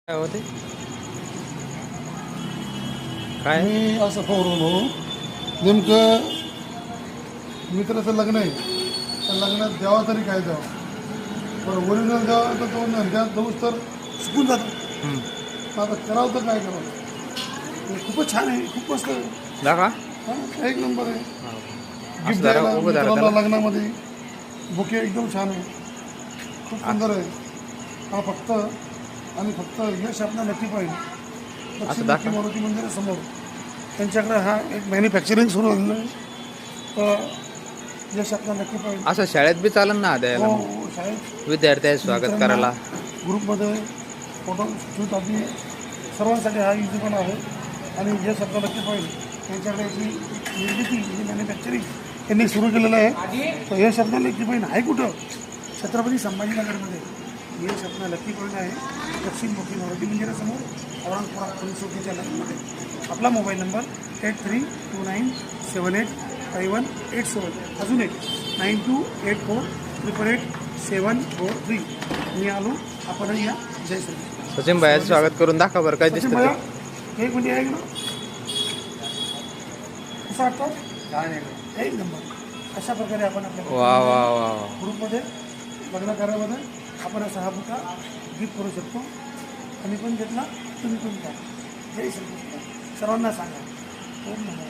काय होते काय मी असं पवरून भाऊ नेमकं मित्राचं लग्न आहे. तर लग्नात द्यावा तरी काय द्यावा, बरं ओरिजिनल द्यावा तर तो द्या जाऊच तर चुकून जातो. हम्म. आता करावं तर काय करावं. हे खूपच छान आहे, खूप मस्त आहे. दाखवा हां एक नंबर आहे. असं गिफ्ट जरा द्यायला उभं जरा मित्रांना त्याला लग्नामध्ये बुके एकदम छान आहे, खूप सुंदर आहे. हा फक्त आणि फक्त यश आपला नक्की पाहिजे. असं दक्षिणमुखी दाखवा मारुती मंदिरासमोर त्यांच्याकडे हा एक मॅन्युफॅक्चरिंग सुरू झालेलं आहे. तर यश आपला नक्की पाहिजे. असं शाळेत बी चालन ना हो द्यायला मग हो शाळेत विद्यार्थी स्वागत मित्रांना करायला. ग्रुपमध्ये फोटो शूट आधी सर्वांसाठी हा इझी पण आहे. आणि यश आपला नक्की पाहिजे त्यांच्याकडे याची निर्मिती म्हणजे मॅन्युफॅक्चरिंग त्यांनी सुरू केलेलं आहे. तर यश आपला लकी पॉईंट आहे कुठं? छत्रपती संभाजीनगरमध्ये यश आपला लकी पॉईंट आहे. दक्षिणमुखी मारुती मंदिरासमोर औरंगपुरा पोलीस चौकीच्या लाईनमध्ये. आपला मोबाईल नंबर 8329785187. अजून एक 9284888743. मी आलो, आपणही या. जय श्री सचिन भाईचं स्वागत करून दाखवा बरं काय सचिन दिसतं भैया ते. एक मिनिट आहे ना, कसं वाटतं? एक नंबर. अशा प्रकारे आपण आपल्या वा वा वा वा. ग्रुपमध्ये लग्न कार्यामध्ये आपण असा हा बुका गिफ्ट करू शकतो. आणि पण घेतला तुम्ही पण घ्या. जय श्रीकृष्ण. सर्वांना सांगा. ओम नमः